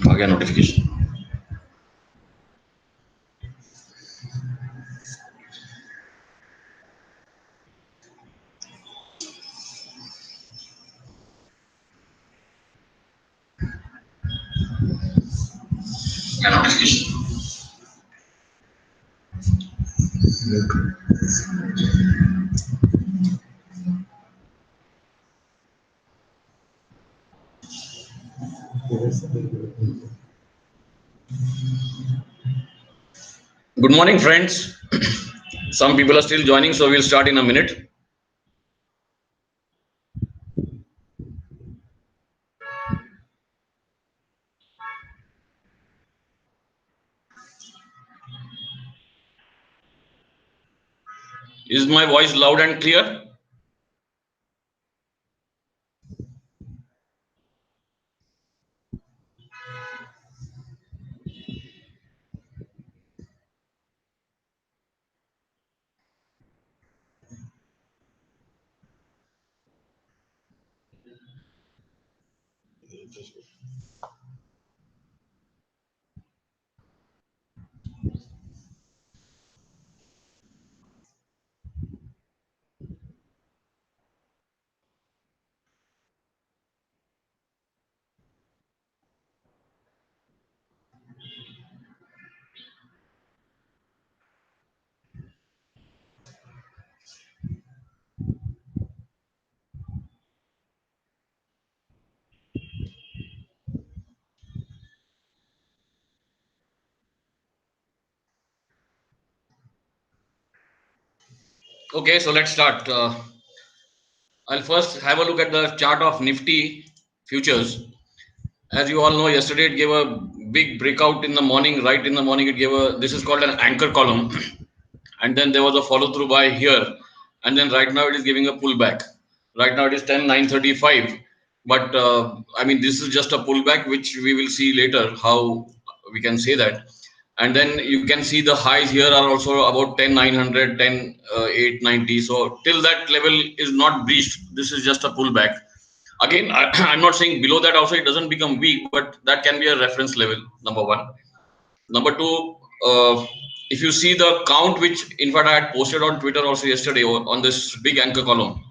आ गया notification. Good morning, friends. Some people are still joining, so we'll start in a minute. Is my voice loud and clear? Okay, so let's start. I'll first have a look at the chart of Nifty futures. As you all know, yesterday it gave a big breakout in the morning. Right in the morning, it gave a, this is called an anchor column. And then there was a follow through by here. And then right now it is giving a pullback. Right now it is 10,935. But I mean, this is just a pullback, which we will see later how we can say that. And then you can see the highs here are also about 10,900, 10,890. So till that level is not breached, this is just a pullback. Again, I'm not saying below that also it doesn't become weak, but that can be a reference level, number one. Number two, if you see the count, which in fact I had posted on Twitter also yesterday on this big anchor column,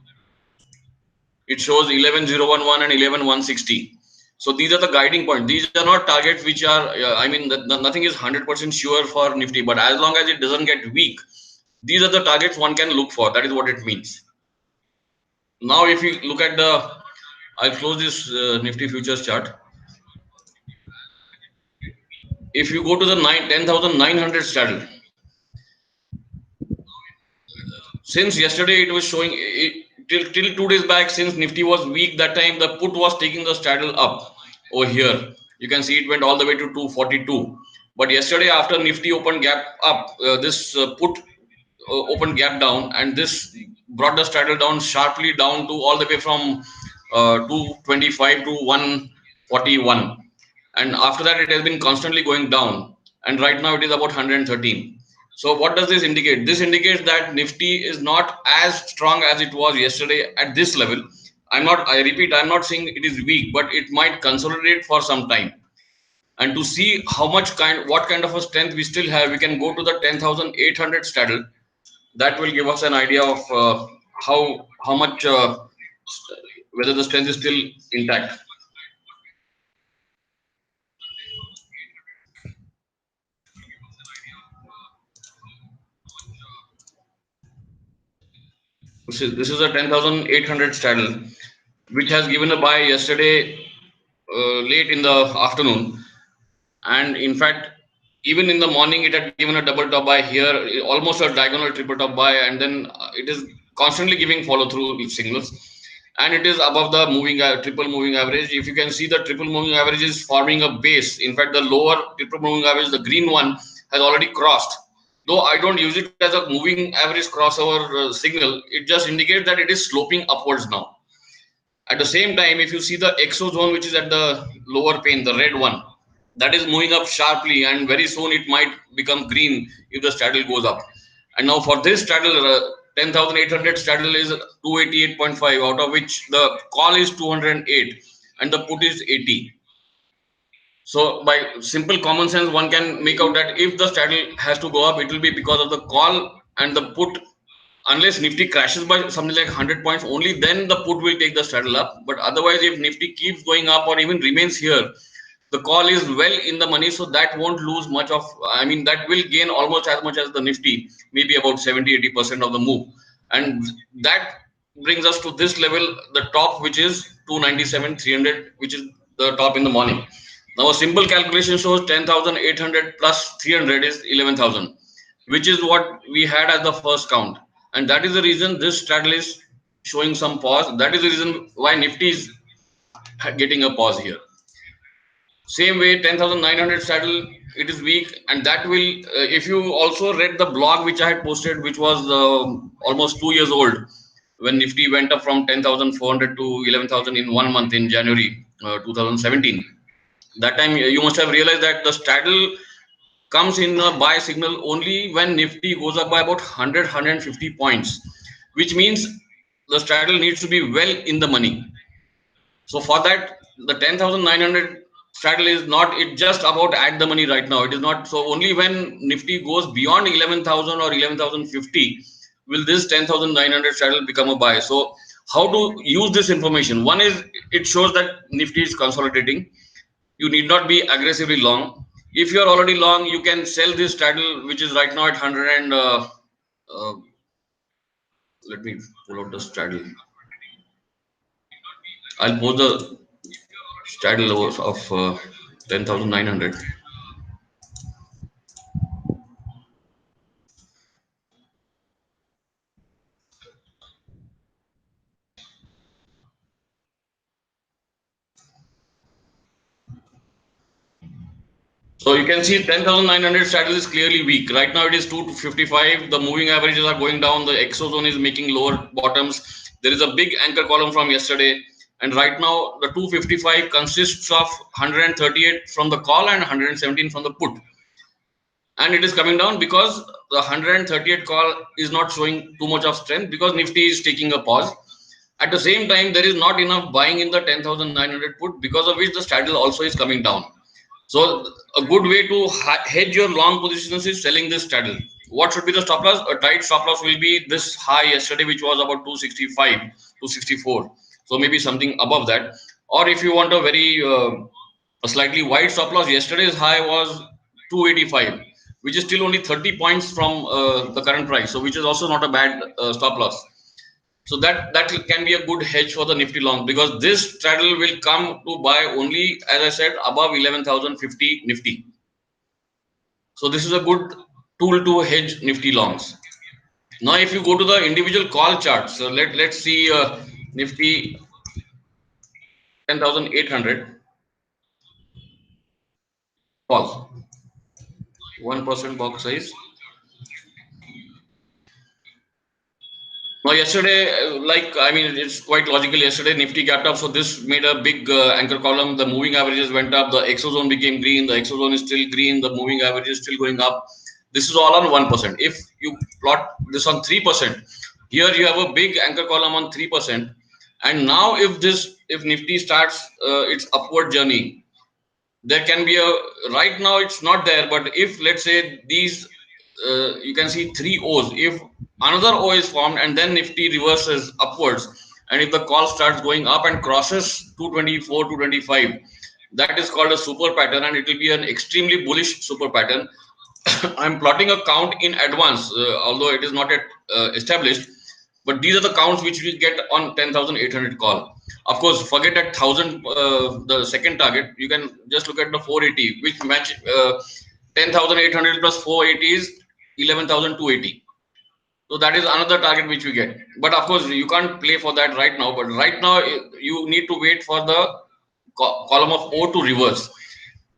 it shows 11,011 and 11,160. So these are the guiding points. These are not targets which are, I mean, nothing is 100% sure for Nifty, but as long as it doesn't get weak, these are the targets one can look for. That is what it means. Now, if you look at the, I'll close this Nifty futures chart. If you go to the 10,900 straddle, since yesterday it was showing till 2 days back, since Nifty was weak, that time the put was taking the straddle up over here. You can see it went all the way to 242. But yesterday, after Nifty opened gap up, this put opened gap down, and this brought the straddle down sharply down to all the way from 225 to 141. And after that, it has been constantly going down. And right now, it is about 113. So what does this indicate? This indicates that Nifty is not as strong as it was yesterday at this level. I repeat, I'm not saying it is weak, but it might consolidate for some time. And to see what kind of a strength we still have, we can go to the 10,800 straddle. That will give us an idea of how much, whether the strength is still intact. This is a 10,800 straddle, which has given a buy yesterday late in the afternoon. And in fact, even in the morning, it had given a double top buy here, almost a diagonal triple top buy, and then it is constantly giving follow through signals. And it is above the triple moving average. If you can see, the triple moving average is forming a base. In fact, the lower triple moving average, the green one, has already crossed. Though I don't use it as a moving average crossover signal, it just indicates that it is sloping upwards now. At the same time, if you see the exo zone, which is at the lower pane, the red one, that is moving up sharply, and very soon it might become green if the straddle goes up. And now for this straddle, 10,800 straddle is 288.5, out of which the call is 208 and the put is 80. So by simple common sense, one can make out that if the straddle has to go up, it will be because of the call and the put. Unless Nifty crashes by something like 100 points, only then the put will take the straddle up. But otherwise, if Nifty keeps going up or even remains here, the call is well in the money, so that won't lose much of. I mean, that will gain almost as much as the Nifty, maybe about 70-80% of the move, and that brings us to this level, the top, which is 297 300, which is the top in the morning. Now, a simple calculation shows 10,800 plus 300 is 11,000, which is what we had as the first count, and that is the reason this straddle is showing some pause. That is the reason why Nifty is getting a pause here. Same way, 10,900 straddle, it is weak, and that will. If you also read the blog which I had posted, which was almost 2 years old, when Nifty went up from 10,400 to 11,000 in 1 month in January 2017. That time you must have realized that the straddle comes in a buy signal only when Nifty goes up by about 100 points, which means the straddle needs to be well in the money. So for that, the 10,900 straddle is not, it's just about at the money right now. It is not. So only when Nifty goes beyond 11,000 or 11,050 will this 10,900 straddle become a buy. So how to use this information? One is, it shows that Nifty is consolidating. You need not be aggressively long. If you are already long, you can sell this straddle, which is right now at 100 and uh, let me pull out the straddle. I'll post the straddle of 10,900. So you can see 10,900 straddle is clearly weak. Right now it is 255. The moving averages are going down. The exo zone is making lower bottoms. There is a big anchor column from yesterday. And right now the 255 consists of 138 from the call and 117 from the put. And it is coming down because the 138 call is not showing too much of strength because Nifty is taking a pause. At the same time, there is not enough buying in the 10,900 put, because of which the straddle also is coming down. So a good way to hedge your long positions is selling this straddle. What should be the stop loss? A tight stop loss will be this high yesterday, which was about 265, 264. So maybe something above that. Or if you want a very a slightly wide stop loss, yesterday's high was 285, which is still only 30 points from the current price. So which is also not a bad stop loss. So that can be a good hedge for the Nifty long, because this straddle will come to buy only, as I said, above 11,050 Nifty. So this is a good tool to hedge Nifty longs. Now, if you go to the individual call charts, so let's see Nifty 10,800 calls, 1% box size. Now, yesterday, I mean, it's quite logical. Yesterday, Nifty gapped up, so this made a big anchor column. The moving averages went up. The exo zone became green. The exo zone is still green. The moving average is still going up. This is all on 1%. If you plot this on 3%, here you have a big anchor column on 3%. And now, if Nifty starts its upward journey, there can be a, right now it's not there, but if let's say these you can see three O's, if another O is formed and then Nifty reverses upwards, and if the call starts going up and crosses 224 225, that is called a super pattern, and it will be an extremely bullish super pattern. I'm plotting a count in advance, although it is not yet established. But these are the counts which we get on 10,800 call. Of course, forget that 1,000, the second target. You can just look at the 480, which match 10,800 plus 480 is 11,280. So that is another target which we get. But of course, you can't play for that right now. But right now, you need to wait for the column of O to reverse.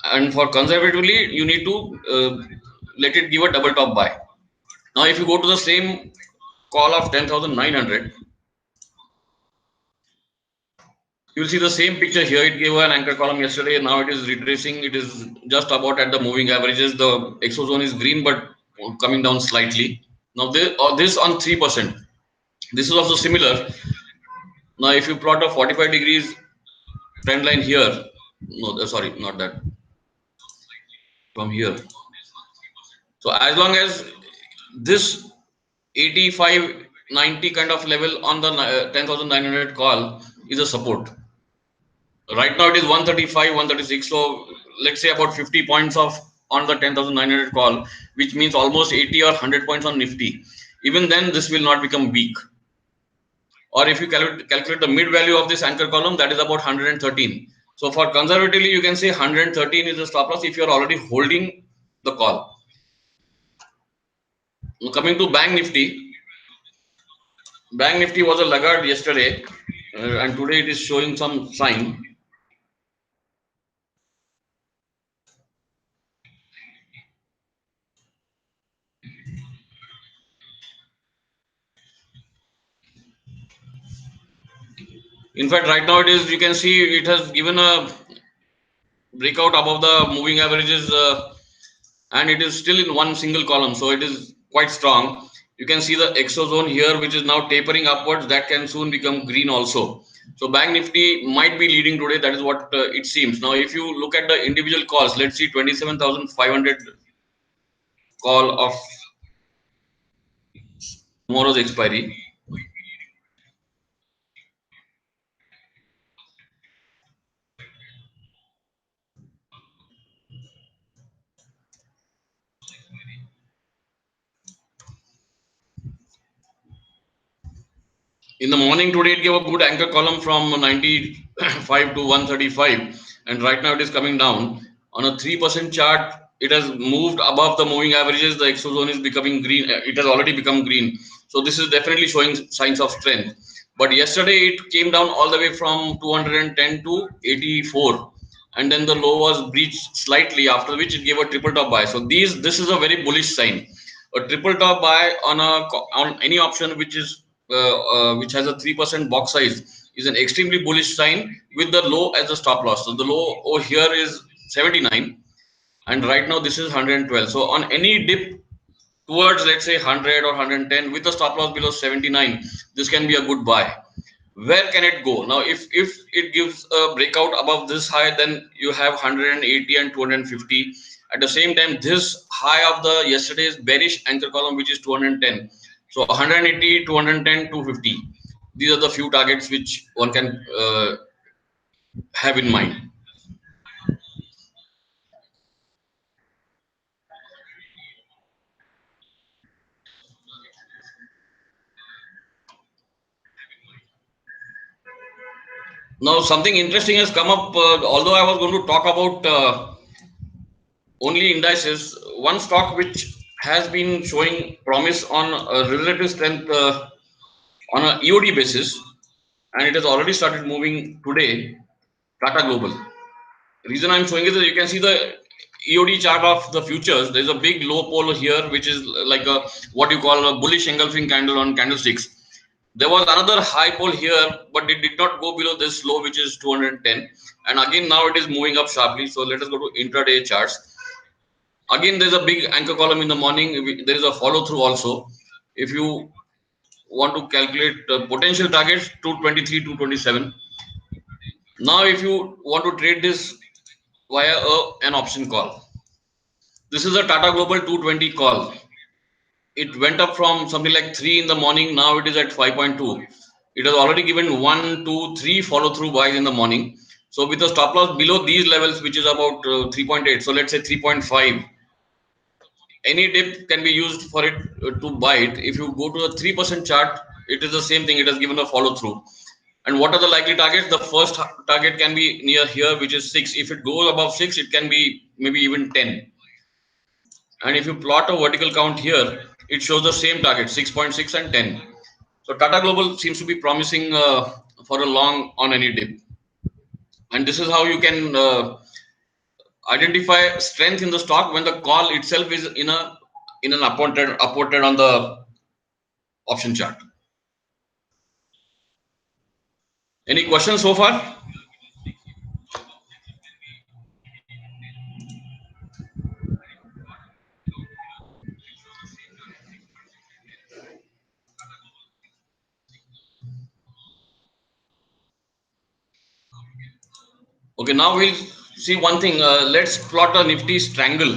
And for conservatively, you need to let it give a double top buy. Now, if you go to the same call of 10,900, you'll see the same picture here. It gave an anchor column yesterday. Now it is retracing. It is just about at the moving averages. The exo zone is green, but coming down slightly. Now, this on 3%. This is also similar. Now, if you plot a 45 degrees trend line here, no, sorry, not that. from here. So as long as this 85, 90 kind of level on the 10,900 call is a support. Right now it is 135, 136. So let's say about 50 points of on the 10,900 call, which means almost 80 or 100 points on Nifty. Even then, this will not become weak. Or if you calculate the mid value of this anchor column, that is about 113. So for conservatively, you can say 113 is the stop loss if you are already holding the call. Now coming to Bank Nifty was a laggard yesterday, and today it is showing some sign. In fact, right now it is, you can see it has given a breakout above the moving averages, and it is still in one single column, so it is quite strong. You can see the exo zone here, which is now tapering upwards. That can soon become green also. So Bank Nifty might be leading today. That is what it seems. Now if you look at the individual calls, let's see 27,500 call of tomorrow's expiry. In the morning today, it gave a good anchor column from 95 to 135, and right now it is coming down. On a 3% chart, it has moved above the moving averages. The exo zone is becoming green. It has already become green. So this is definitely showing signs of strength. But yesterday it came down all the way from 210 to 84, and then the low was breached slightly, after which it gave a triple top buy. So this is a very bullish sign. A triple top buy on any option which has a 3% box size is an extremely bullish sign, with the low as a stop loss. So the low over here is 79, and right now this is 112. So on any dip towards, let's say, 100 or 110 with a stop loss below 79, this can be a good buy. Where can it go now? If it gives a breakout above this high, then you have 180 and 250. At the same time, this high of the yesterday's bearish anchor column, which is 210. So 180, 210, 250. These are the few targets which one can have in mind. Now something interesting has come up. Although I was going to talk about only indices, one stock which has been showing promise on relative strength on a EOD basis, and it has already started moving today. Tata Global. The reason I'm showing is that you can see the EOD chart of the futures. There's a big low pole here, which is like a what you call a bullish engulfing candle on candlesticks. There was another high pole here, but it did not go below this low, which is 210. And again, now it is moving up sharply. So let us go to intraday charts. Again, there's a big anchor column in the morning. There is a follow through also. If you want to calculate potential targets, 223, 227. Now, if you want to trade this via an option call, this is a Tata Global 220 call. It went up from something like 3 in the morning. Now it is at 5.2. It has already given 1, 2, 3 follow through buys in the morning. So with the stop loss below these levels, which is about 3.8, so let's say 3.5, any dip can be used for it to buy it. If you go to a 3% chart, it is the same thing. It has given a follow through. And what are the likely targets? The first target can be near here, which is 6. If it goes above 6, it can be maybe even 10. And if you plot a vertical count here, it shows the same target, 6.6 and 10. So Tata Global seems to be promising for a long on any dip. And this is how you can identify strength in the stock when the call itself is in an upward trend on the option chart. Any questions so far? Okay, now we'll See one thing. Let's plot a Nifty strangle.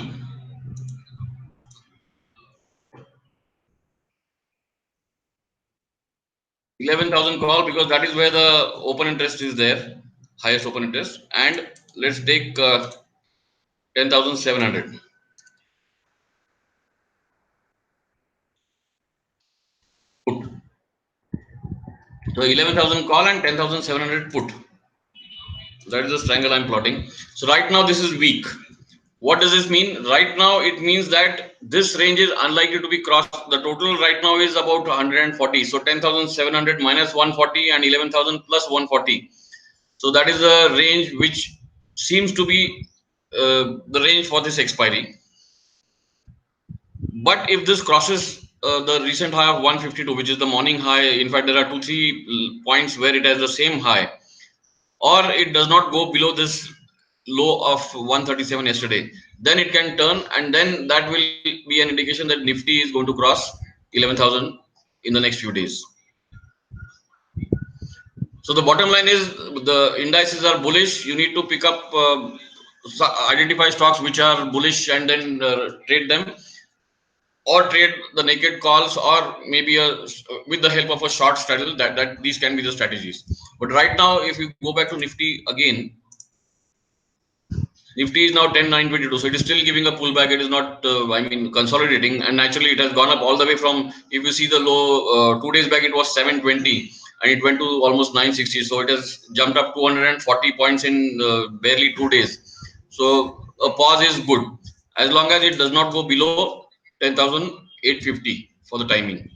11,000 call because that is where the open interest is there, highest open interest. And let's take 10,700 put. So 11,000 call and 10,700 put. That is the triangle I'm plotting. So right now this is weak. What does this mean? Right now it means that this range is unlikely to be crossed. The total right now is about 140. So 10,700 minus 140 and 11,000 plus 140. So that is the range which seems to be the range for this expiry. But if this crosses the recent high of 152, which is the morning high, in fact, there are 2-3 points where it has the same high, or it does not go below this low of 137 yesterday, then it can turn, and then that will be an indication that Nifty is going to cross 11,000 in the next few days. So the bottom line is the indices are bullish. You need to pick up, identify stocks which are bullish and then trade them, or trade the naked calls, or maybe with the help of a short straddle. That these can be the strategies. But right now, if you go back to Nifty again, Nifty is now 10,922, so it is still giving a pullback. It is not, consolidating, and naturally it has gone up all the way from. If you see the low 2 days back, it was 720, and it went to almost 960. So it has jumped up 240 points in barely 2 days. So a pause is good as long as it does not go below 10,850 for the timing.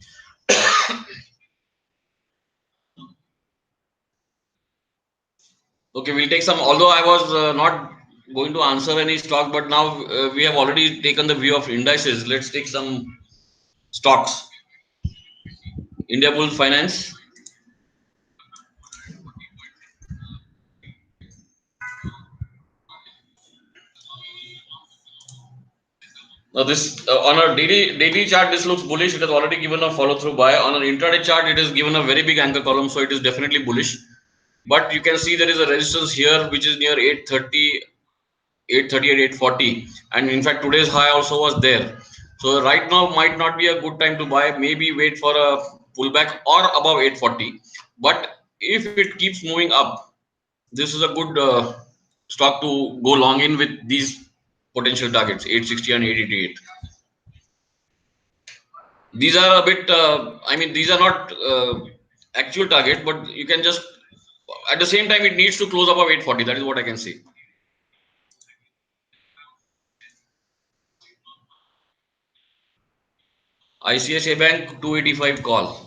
Okay, we'll take some. Although I was not going to answer any stock, but now we have already taken the view of indices. Let's take some stocks. India Bull Finance. Now this on a daily chart, this looks bullish. It has already given a follow through buy. On an intraday chart, it has given a very big anchor column, so it is definitely bullish. But you can see there is a resistance here, which is near 830, 830 and 840, and in fact today's high also was there. So right now might not be a good time to buy. Maybe wait for a pullback or above 840. But if it keeps moving up, this is a good stock to go long in with these potential targets 860 and 888. These are a bit, these are not actual target, but you can just, at the same time, it needs to close above 840. That is what I can say. ICICI Bank 285 call.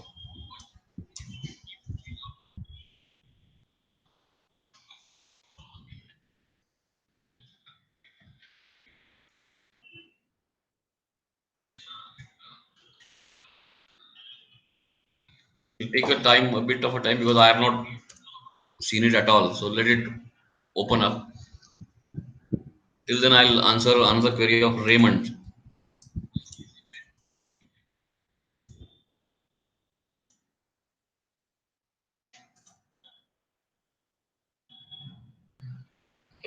It take a bit of a time because I have not seen it at all. So let it open up. Till then, I'll answer another query of Raymond.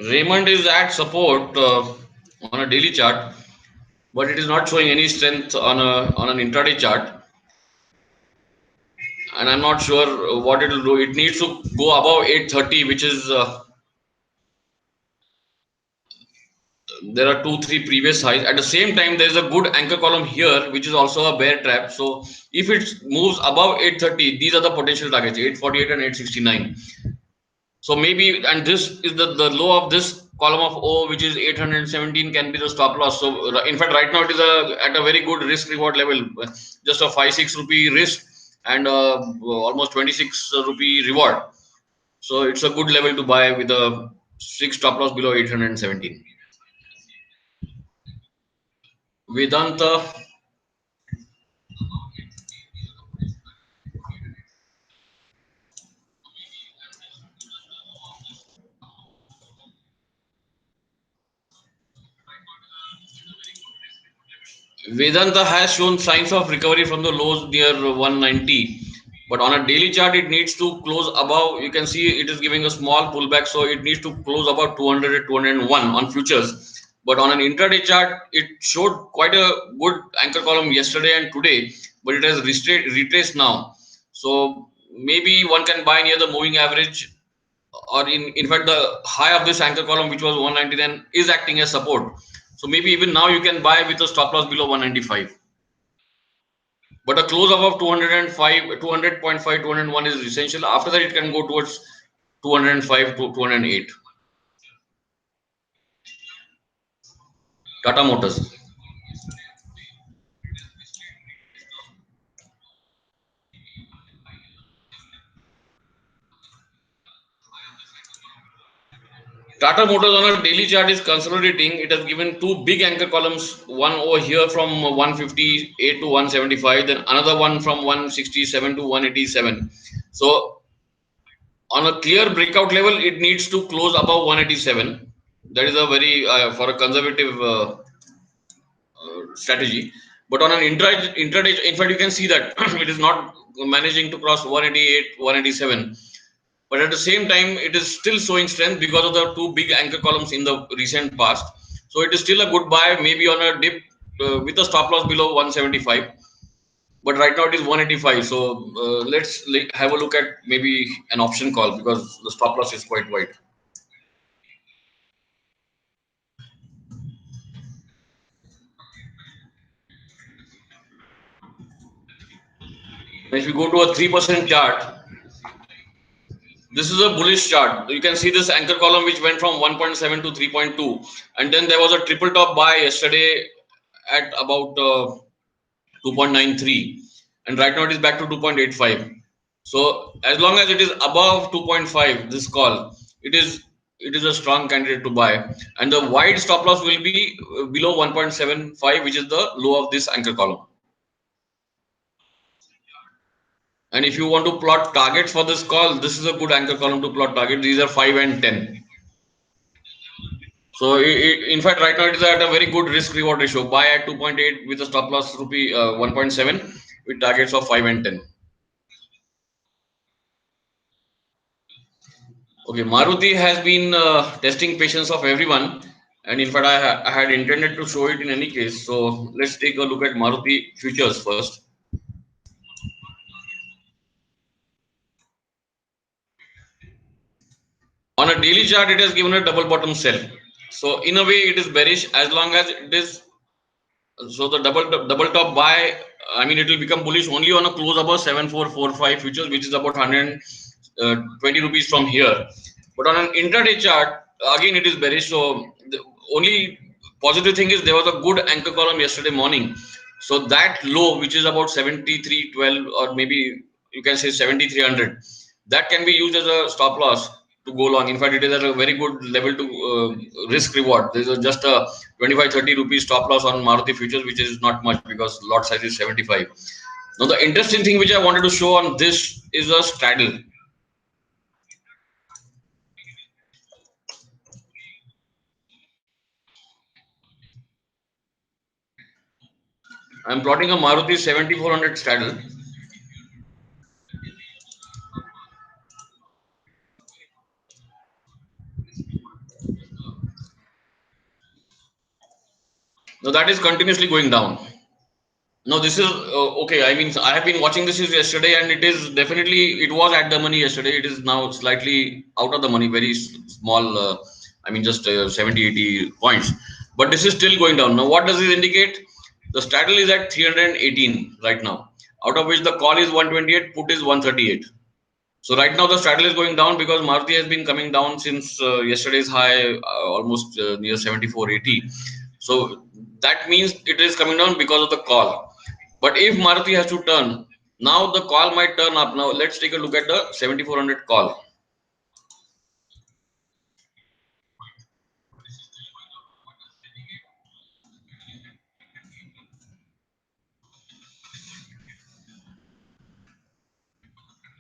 Raymond is at support on a daily chart, but it is not showing any strength on an intraday chart, and I'm not sure what it will do. It needs to go above 830, which is there are 2-3 previous highs. At the same time, there is a good anchor column here, which is also a bear trap. So if it moves above 830, these are the potential targets 848 and 869. So maybe, and this is the low of this column of O, which is 817, can be the stop loss. So in fact, right now it is at a very good risk reward level, just a 5-6 rupee risk and almost 26 rupee reward. So it's a good level to buy with a 6 stop loss below 817. Vedanta. Vedanta has shown signs of recovery from the lows near 190. But on a daily chart, it needs to close above. You can see it is giving a small pullback, so it needs to close above 200 at 201 on futures. But on an intraday chart, it showed quite a good anchor column yesterday and today, but it has retraced now. So maybe one can buy near the moving average, or in fact the high of this anchor column, which was 199, is acting as support. So maybe even now you can buy with a stop loss below 195. But a close above 205, 200.5, 201 is essential. After that, it can go towards 205 to 208. Tata Motors. Tata Motors on a daily chart is consolidating. It has given two big anchor columns, one over here from 158 to 175, then another one from 167 to 187. So on a clear breakout level, it needs to close above 187. That is a very for a conservative strategy. But on an intraday, in fact, you can see that it is not managing to cross 188, 187. But at the same time, it is still showing strength because of the two big anchor columns in the recent past. So it is still a good buy, maybe on a dip with a stop loss below 175. But right now it is 185. So let's have a look at maybe an option call because the stop loss is quite wide. If you go to a 3% chart, this is a bullish chart. You can see this anchor column which went from 1.7 to 3.2, and then there was a triple top buy yesterday at about 2.93, and right now it is back to 2.85. So as long as it is above 2.5, this call, it is a strong candidate to buy, and the wide stop loss will be below 1.75, which is the low of this anchor column. And if you want to plot targets for this call, this is a good anchor column to plot target. These are 5 and 10. So in fact, right now it is at a very good risk reward ratio. Buy at 2.8 with a stop loss rupee 1.7 with targets of 5 and 10. Okay, Maruti has been testing patience of everyone, and in fact, I had intended to show it in any case. So let's take a look at Maruti futures first. On a daily chart, it has given a double bottom sell. So in a way, it is bearish as long as it is. So the double top buy, I mean, it will become bullish only on a close above 7445 futures, which is about 120 rupees from here. But on an intraday chart, again, it is bearish. So the only positive thing is there was a good anchor column yesterday morning. So that low, which is about 7312, or maybe you can say 7300, that can be used as a stop loss to go long. In fact, it is at a very good level to risk reward. There is just a 25-30 rupees stop loss on Maruti futures, which is not much because lot size is 75. Now, the interesting thing which I wanted to show on this is a straddle. I'm plotting a Maruti 7400 straddle. Now, that is continuously going down. No, this is okay. I mean, I have been watching this since yesterday, and it is definitely, it was at the money yesterday. It is now slightly out of the money, very small. I mean, just 70, 80 points. But this is still going down. Now, what does this indicate? The straddle is at 318 right now, out of which the call is 128, put is 138. So right now the straddle is going down because Maruti has been coming down since yesterday's high, almost near 74.80. So that means it is coming down because of the call. But if Maruti has to turn, now the call might turn up. Now let's take a look at the 7400 call.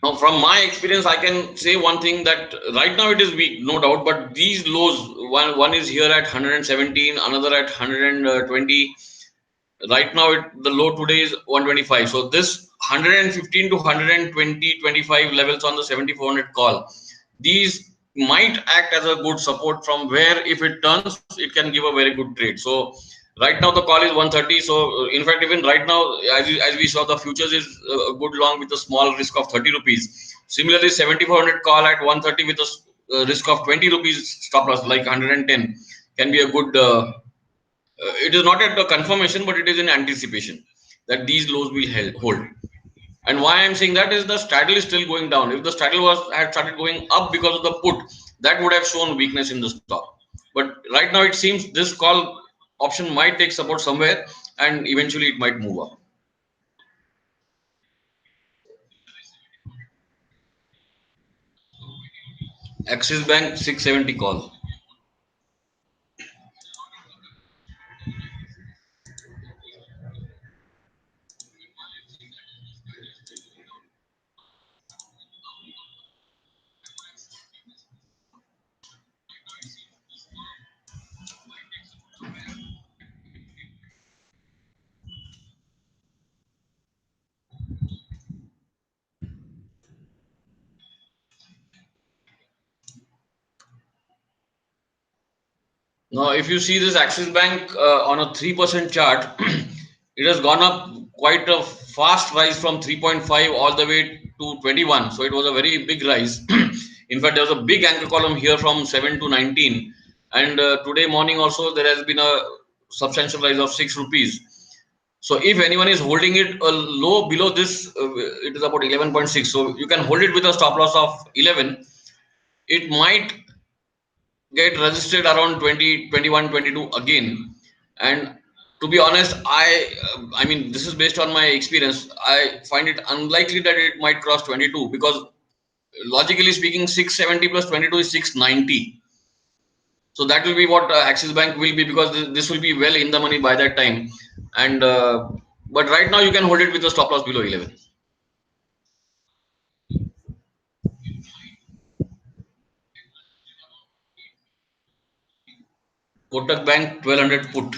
Now, from my experience, I can say one thing that right now it is weak, no doubt. But these lows, one is here at 117, another at 120. Right now the low today is 125. So this 115 to 120 25 levels on the 7400 call, these might act as a good support from where if it turns it can give a very good trade. So right now the call is 130. So in fact even right now as we saw, the futures is a good long with a small risk of 30 rupees. Similarly 7400 call at 130 with a risk of 20 rupees stop loss like 110 can be a good it is not at a confirmation, but it is in anticipation that these lows will hold. And why I'm saying that is the straddle is still going down. If the straddle was had started going up because of the put, that would have shown weakness in the stock. But right now it seems this call option might take support somewhere, and eventually it might move up. Axis Bank 670 call. Now, if you see this Axis Bank on a 3% chart, it has gone up quite a fast rise from 3.5 all the way to 21. So it was a very big rise. In fact, there was a big anchor column here from 7 to 19. And today morning also, there has been a substantial rise of 6 rupees. So if anyone is holding it a low below this, it is about 11.6. So you can hold it with a stop loss of 11. It might get registered around 20, 21, 22 again. And to be honest, I mean this is based on my experience. I find it unlikely that it might cross 22 because logically speaking 670 plus 22 is 690. So that will be what Axis Bank will be because this will be well in the money by that time. And but right now you can hold it with a stop loss below 11. Kotak Bank 1200 put.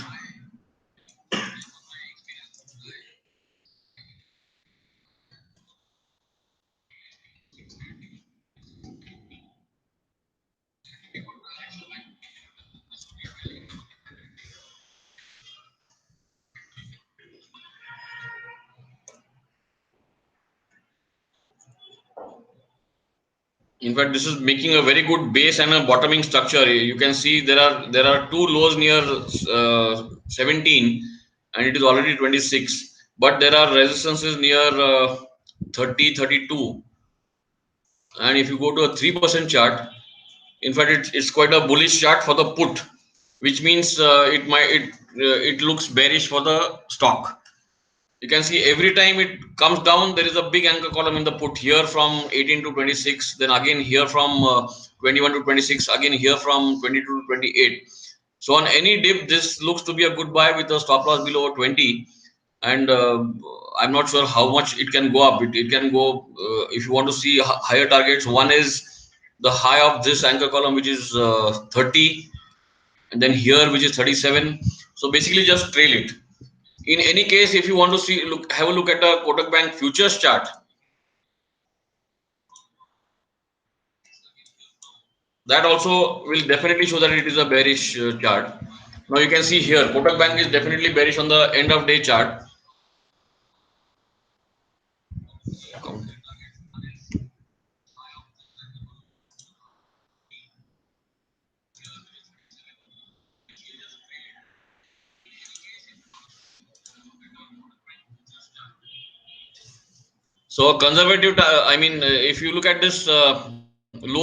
In fact, this is making a very good base and a bottoming structure. You can see there are two lows near 17, and it is already 26. But there are resistances near 30, 32. And if you go to a 3% chart, in fact, it's quite a bullish chart for the put, which means it looks bearish for the stock. You can see every time it comes down, there is a big anchor column in the put here from 18 to 26, then again here from 21 to 26, again here from 22 to 28. So on any dip, this looks to be a good buy with a stop loss below 20. And I'm not sure how much it can go up. It can go, if you want to see higher targets, one is the high of this anchor column, which is 30, and then here, which is 37. So basically just trail it. In any case, if you want to see, have a look at the Kotak Bank futures chart. That also will definitely show that it is a bearish chart. Now you can see here, Kotak Bank is definitely bearish on the end of day chart. So conservative, I mean, if you look at this low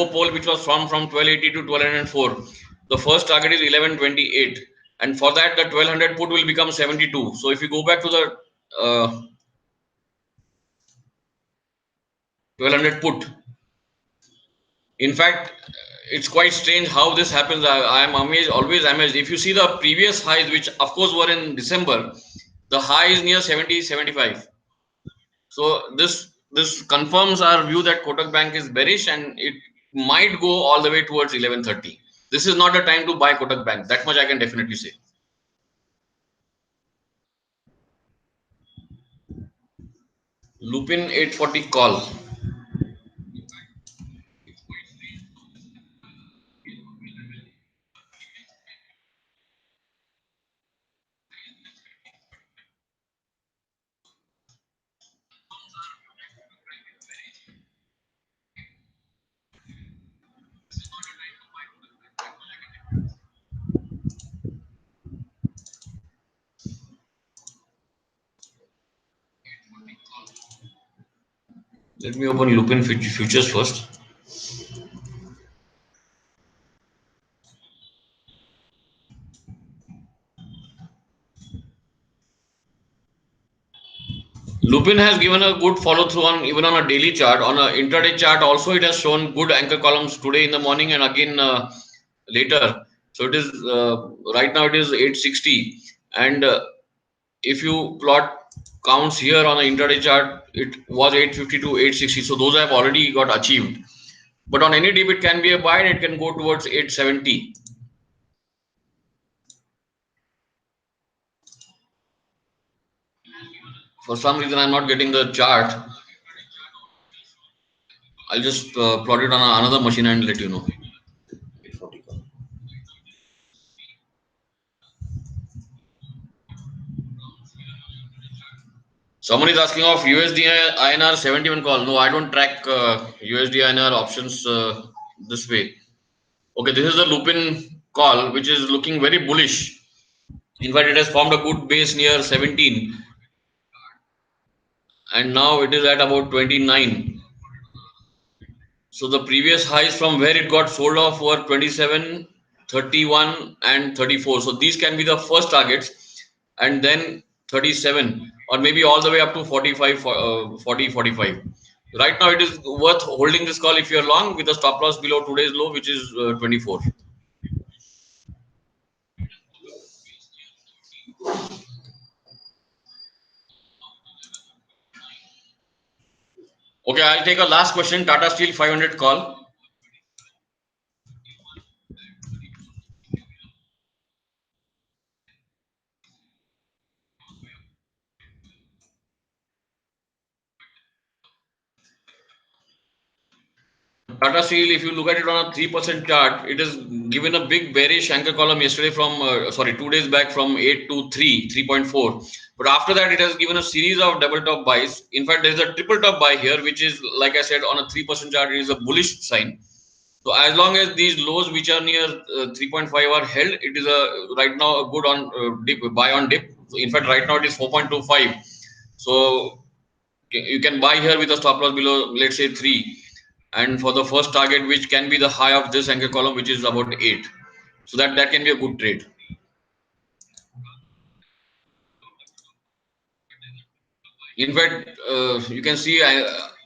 pole, which was from 1280 to 1204, the first target is 1128, and for that the 1200 put will become 72. So if you go back to the 1200 put, in fact, it's quite strange how this happens. I am amazed, always amazed. If you see the previous highs, which of course were in December, the high is near 70, 75. So this confirms our view that Kotak Bank is bearish and it might go all the way towards 1130. This is not a time to buy Kotak Bank. That much I can definitely say. Lupin 840 call. Let me open Lupin futures first. Lupin has given a good follow through on even on a daily chart. On a intraday chart, also it has shown good anchor columns today in the morning and again later. So it is right now it is 860, and if you plot counts here on the intraday chart, it was 850 to 860. So those have already got achieved. But on any dip, it can be a buy and it can go towards 870. For some reason, I'm not getting the chart. I'll just plot it on another machine and let you know. Someone is asking of USD INR 71 call. No, I don't track USD INR options this way. Okay, this is the Lupin call, which is looking very bullish. In fact, it has formed a good base near 17, and now it is at about 29. So the previous highs from where it got sold off were 27, 31, and 34. So these can be the first targets, and then 37, or maybe all the way up to 45, 40, 45. Right now, it is worth holding this call if you're long with a stop loss below today's low, which is 24. Okay, I'll take a last question. Tata Steel 500 call. Tata Steel, if you look at it on a 3% chart, it has given a big bearish anchor column yesterday from, sorry, 2 days back from 8 to 3, 3.4. But after that, it has given a series of double top buys. In fact, there is a triple top buy here, which is, like I said, on a 3% chart, it is a bullish sign. So as long as these lows, which are near 3.5, are held, it is a right now a good on dip, buy on dip. So in fact, right now it is 4.25. So you can buy here with a stop loss below, let's say 3, and for the first target, which can be the high of this anchor column, which is about 8. So that can be a good trade. In fact, you can see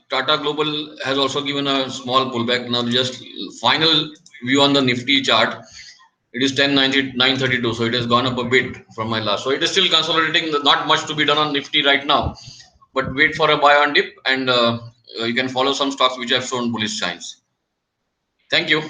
Tata Global has also given a small pullback. Now just final view on the Nifty chart, it is 1090 932, so it has gone up a bit from my last. So it is still consolidating. Not much to be done on Nifty right now, but wait for a buy on dip, and you can follow some stocks which have shown bullish signs. Thank you.